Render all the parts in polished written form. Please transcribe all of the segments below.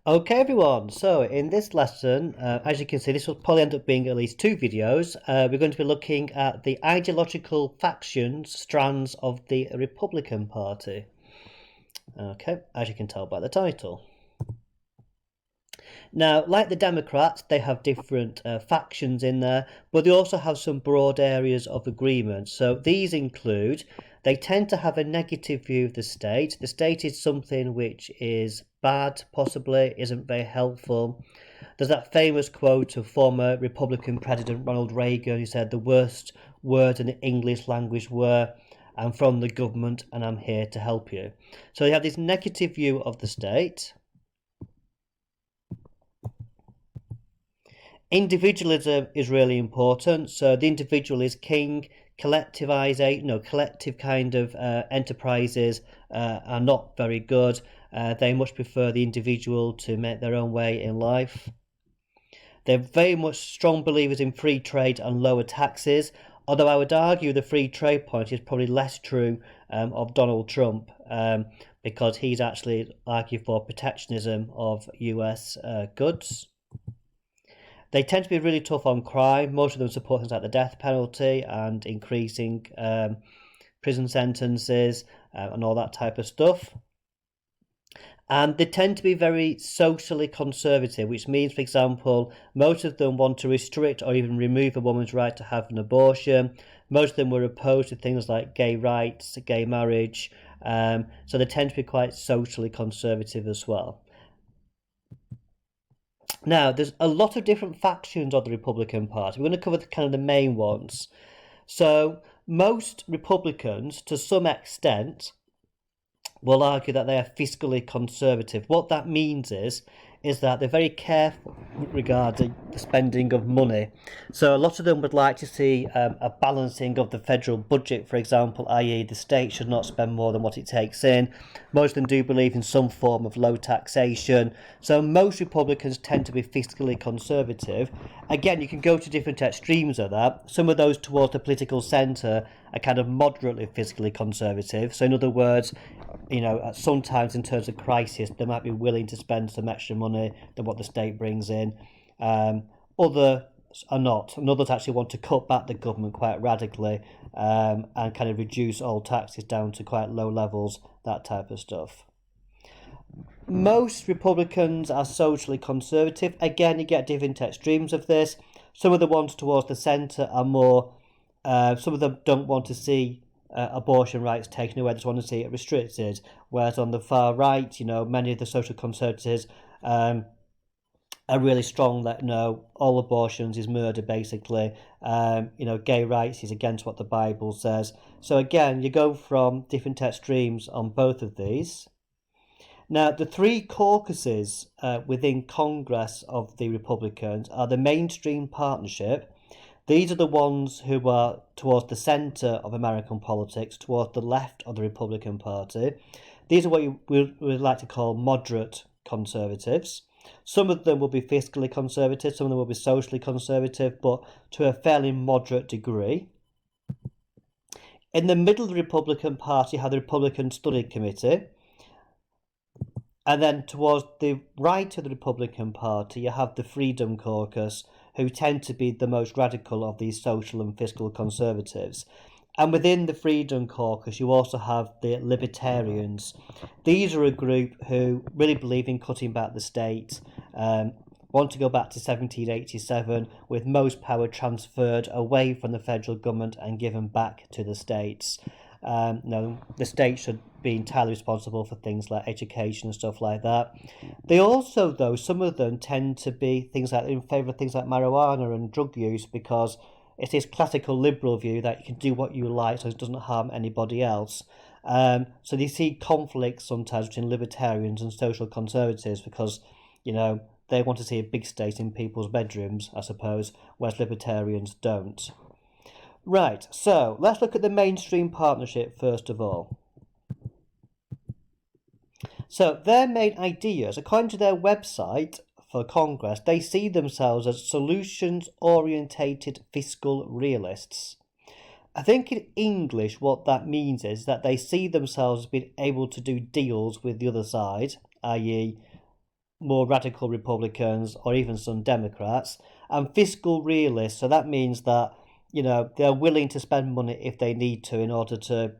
Okay, everyone. So in this lesson, as you can see, this will probably end up being at least two videos. We're going to be looking at the ideological factions, strands of the Republican Party. Okay, as you can tell by the title. Now, like the Democrats, they have different factions in there, but they also have some broad areas of agreement. So these include, they tend to have a negative view of the state. The state is something which is bad, possibly, isn't very helpful. There's that famous quote of former Republican President Ronald Reagan who said, "The worst words in the English language were, I'm from the government and I'm here to help you." So they have this negative view of the state. Individualism is really important. So the individual is king. Collective kind of enterprises are not very good. They much prefer the individual to make their own way in life. They're very much strong believers in free trade and lower taxes, although I would argue the free trade point is probably less true of Donald Trump, because he's actually argued for protectionism of US goods. They tend to be really tough on crime. Most of them support things like the death penalty and increasing prison sentences and all that type of stuff. And they tend to be very socially conservative, which means, for example, most of them want to restrict or even remove a woman's right to have an abortion. Most of them were opposed to things like gay rights, gay marriage. So they tend to be quite socially conservative as well. Now, there's a lot of different factions of the Republican Party. We're going to cover kind of the main ones. So most Republicans, to some extent, will argue that they are fiscally conservative. What that means is that they're very careful regarding the spending of money. So a lot of them would like to see a balancing of the federal budget, for example, i.e. the state should not spend more than what it takes in. Most of them do believe in some form of low taxation. So most Republicans tend to be fiscally conservative. Again, you can go to different extremes of that. Some of those towards the political centre are kind of moderately fiscally conservative. So in other words, sometimes in terms of crisis, they might be willing to spend some extra money than what the state brings in. Others are not, and others actually want to cut back the government quite radically and kind of reduce all taxes down to quite low levels, that type of stuff. Most Republicans are socially conservative. Again, you get different extremes of this. Some of the ones towards the centre are more, some of them don't want to see abortion rights taken away, just want to see it restricted. Whereas on the far right, many of the social conservatives are really strong that no, all abortions is murder, basically. Gay rights is against what the Bible says. So again, you go from different extremes on both of these. Now, the three caucuses within Congress of the Republicans are the Mainstream Partnership. These are the ones who are towards the centre of American politics, towards the left of the Republican Party. These are what we would like to call moderate conservatives. Some of them will be fiscally conservative, some of them will be socially conservative, but to a fairly moderate degree. In the middle of the Republican Party, you have the Republican Study Committee. And then towards the right of the Republican Party, you have the Freedom Caucus, who tend to be the most radical of these social and fiscal conservatives. And within the Freedom Caucus, you also have the Libertarians. These are a group who really believe in cutting back the state, want to go back to 1787 with most power transferred away from the federal government and given back to the states. The state should be entirely responsible for things like education and stuff like that. They also, though, some of them tend to be in favour of things like marijuana and drug use, because it's this classical liberal view that you can do what you like so it doesn't harm anybody else. So you see conflicts sometimes between libertarians and social conservatives because, they want to see a big state in people's bedrooms, I suppose, whereas libertarians don't. Right, so let's look at the Mainstream Partnership first of all. So their main ideas, according to their website for Congress, they see themselves as solutions-orientated fiscal realists. I think in English what that means is that they see themselves as being able to do deals with the other side, i.e. more radical Republicans or even some Democrats, and fiscal realists. So that means that, they're willing to spend money if they need to in order to,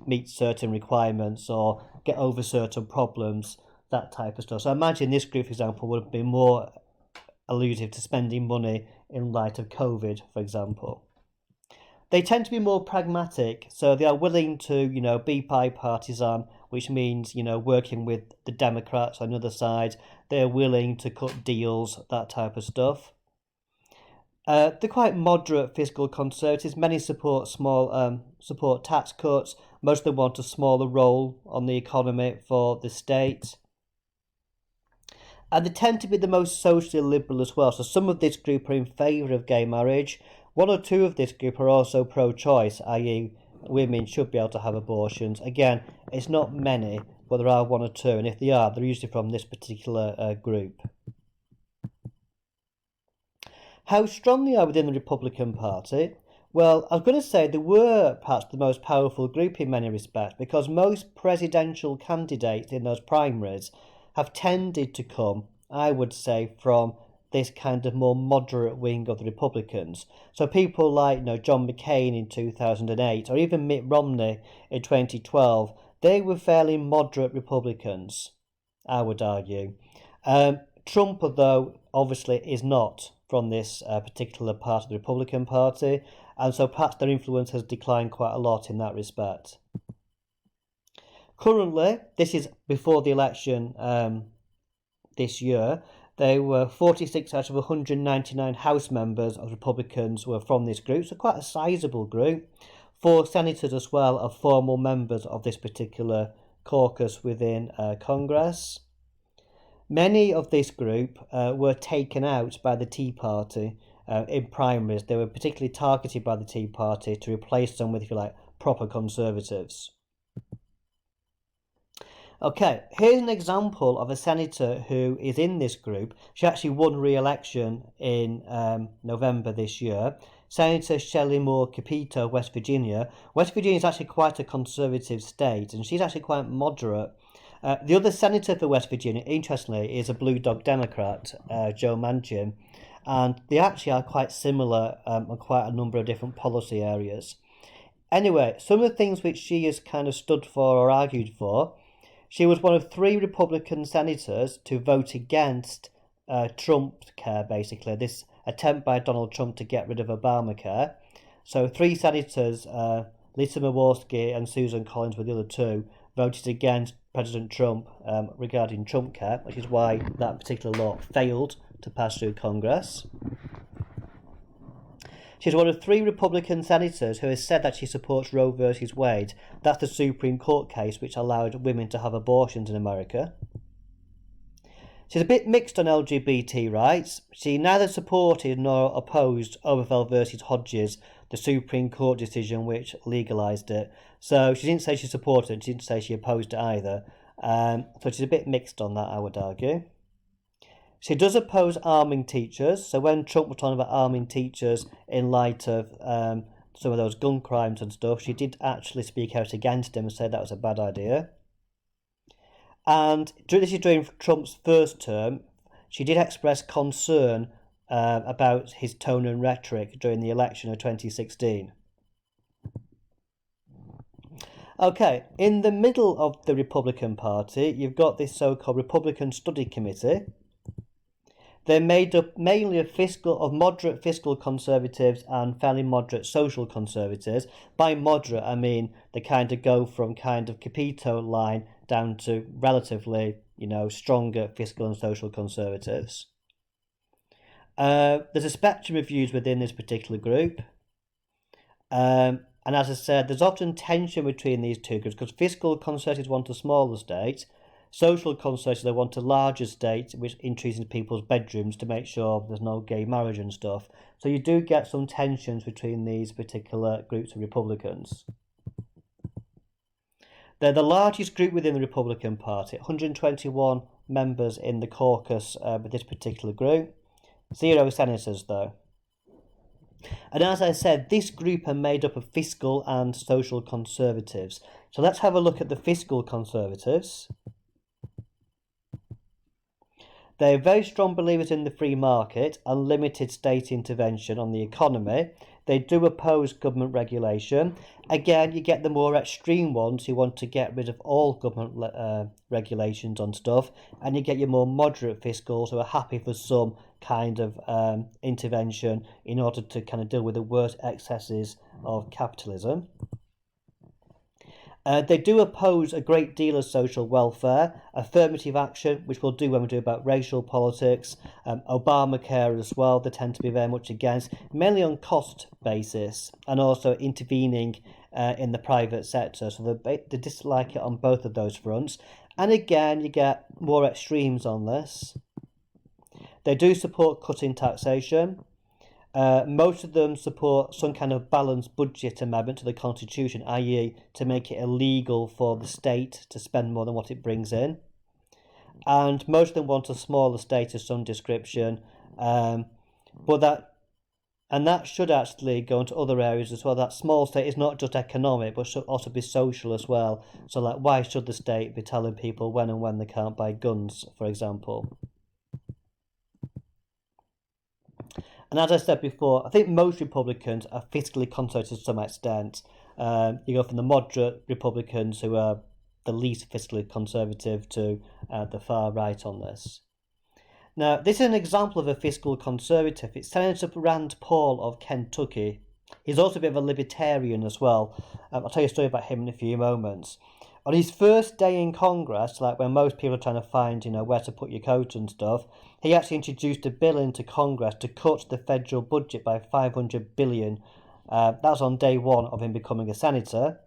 meet certain requirements or get over certain problems, that type of stuff. So I imagine this group, for example, would be more allusive to spending money in light of COVID, for example. They tend to be more pragmatic, so they are willing to, be bipartisan, which means, working with the Democrats on the other side. They're willing to cut deals, that type of stuff. They're quite moderate fiscal conservatives. Many support support tax cuts. Most of them want a smaller role on the economy for the state. And they tend to be the most socially liberal as well. So some of this group are in favour of gay marriage. One or two of this group are also pro-choice, i.e. women should be able to have abortions. Again, it's not many, but there are one or two. And if they are, they're usually from this particular group. How strong they are within the Republican Party? Well, I was going to say they were perhaps the most powerful group in many respects, because most presidential candidates in those primaries have tended to come, I would say, from this kind of more moderate wing of the Republicans. So people like John McCain in 2008, or even Mitt Romney in 2012, they were fairly moderate Republicans, I would argue. Trump, though, obviously is not from this particular part of the Republican Party, and so perhaps their influence has declined quite a lot in that respect. Currently, this is before the election this year, there were 46 out of 199 House members of Republicans were from this group, so quite a sizable group. 4 senators as well are formal members of this particular caucus within Congress. Many of this group were taken out by the Tea Party in primaries. They were particularly targeted by the Tea Party to replace them with, if you like, proper conservatives. Okay, here's an example of a senator who is in this group. She actually won re-election in November this year. Senator Shelley Capito, West Virginia. West Virginia is actually quite a conservative state, and she's actually quite moderate. The other senator for West Virginia, interestingly, is a Blue Dog Democrat, Joe Manchin, and they actually are quite similar on quite a number of different policy areas. Anyway, some of the things which she has kind of stood for or argued for: she was one of 3 Republican senators to vote against Trumpcare, basically, this attempt by Donald Trump to get rid of Obamacare. So 3 senators, Lisa Murkowski and Susan Collins were the other 2, voted against President Trump regarding Trumpcare, which is why that particular law failed to pass through Congress. She's one of 3 Republican senators who has said that she supports Roe versus Wade. That's the Supreme Court case which allowed women to have abortions in America. She's a bit mixed on LGBT rights. She neither supported nor opposed Obergefell versus Hodges, the Supreme Court decision which legalised it. So she didn't say she supported it, she didn't say she opposed it either. So she's a bit mixed on that, I would argue. She does oppose arming teachers. So when Trump was talking about arming teachers in light of some of those gun crimes and stuff, she did actually speak out against him and say that was a bad idea. And this is during Trump's first term. She did express concern about his tone and rhetoric during the election of 2016. Okay, in the middle of the Republican Party, you've got this so-called Republican Study Committee. They're made up mainly of moderate fiscal conservatives and fairly moderate social conservatives. By moderate, I mean they kind of go from kind of Capito line down to relatively, stronger fiscal and social conservatives. There's a spectrum of views within this particular group. And as I said, there's often tension between these two groups because fiscal conservatives want a smaller state. Social conservatives, they want a larger state which intrudes into people's bedrooms to make sure there's no gay marriage and stuff. So you do get some tensions between these particular groups of Republicans. They're the largest group within the Republican Party, 121 members in the caucus with this particular group. 0 senators, though. And as I said, this group are made up of fiscal and social conservatives. So let's have a look at the fiscal conservatives. They're very strong believers in the free market and limited state intervention on the economy. They do oppose government regulation. Again, you get the more extreme ones who want to get rid of all government regulations on stuff, and you get your more moderate fiscals who are happy for some kind of intervention in order to kind of deal with the worst excesses of capitalism. They do oppose a great deal of social welfare, affirmative action, which we'll do when we do about racial politics, Obamacare as well, they tend to be very much against, mainly on cost basis, and also intervening in the private sector. So they dislike it on both of those fronts. And again, you get more extremes on this. They do support cutting taxation. Most of them support some kind of balanced budget amendment to the Constitution, i.e. to make it illegal for the state to spend more than what it brings in. And most of them want a smaller state of some description, but that should actually go into other areas as well. That small state is not just economic, but should also be social as well. So like, why should the state be telling people when and when they can't buy guns, for example? And as I said before, I think most Republicans are fiscally conservative to some extent. You go from the moderate Republicans, who are the least fiscally conservative, to the far right on this. Now, this is an example of a fiscal conservative. It's Senator Rand Paul of Kentucky. He's also a bit of a libertarian as well. I'll tell you a story about him in a few moments. On his first day in Congress, like when most people are trying to find, where to put your coat and stuff, he actually introduced a bill into Congress to cut the federal budget by $500 billion. That was on day one of him becoming a senator.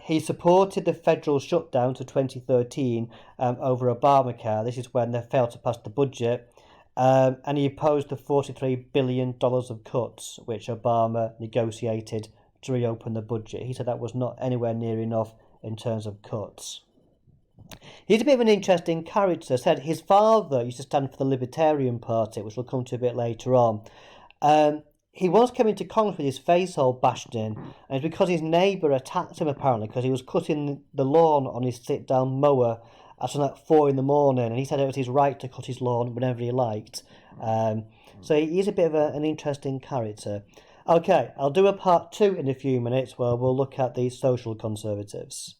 He supported the federal shutdown to 2013 over Obamacare. This is when they failed to pass the budget. And he opposed the $43 billion of cuts, which Obama negotiated to reopen the budget. He said that was not anywhere near enough in terms of cuts. He's a bit of an interesting character. Said his father used to stand for the Libertarian Party, which we'll come to a bit later on. He once came into Congress with his face all bashed in, and it's because his neighbour attacked him apparently because he was cutting the lawn on his sit-down mower at like 4 in the morning, and he said it was his right to cut his lawn whenever he liked. So he's a bit of an interesting character. Okay, I'll do a part 2 in a few minutes where we'll look at the social conservatives.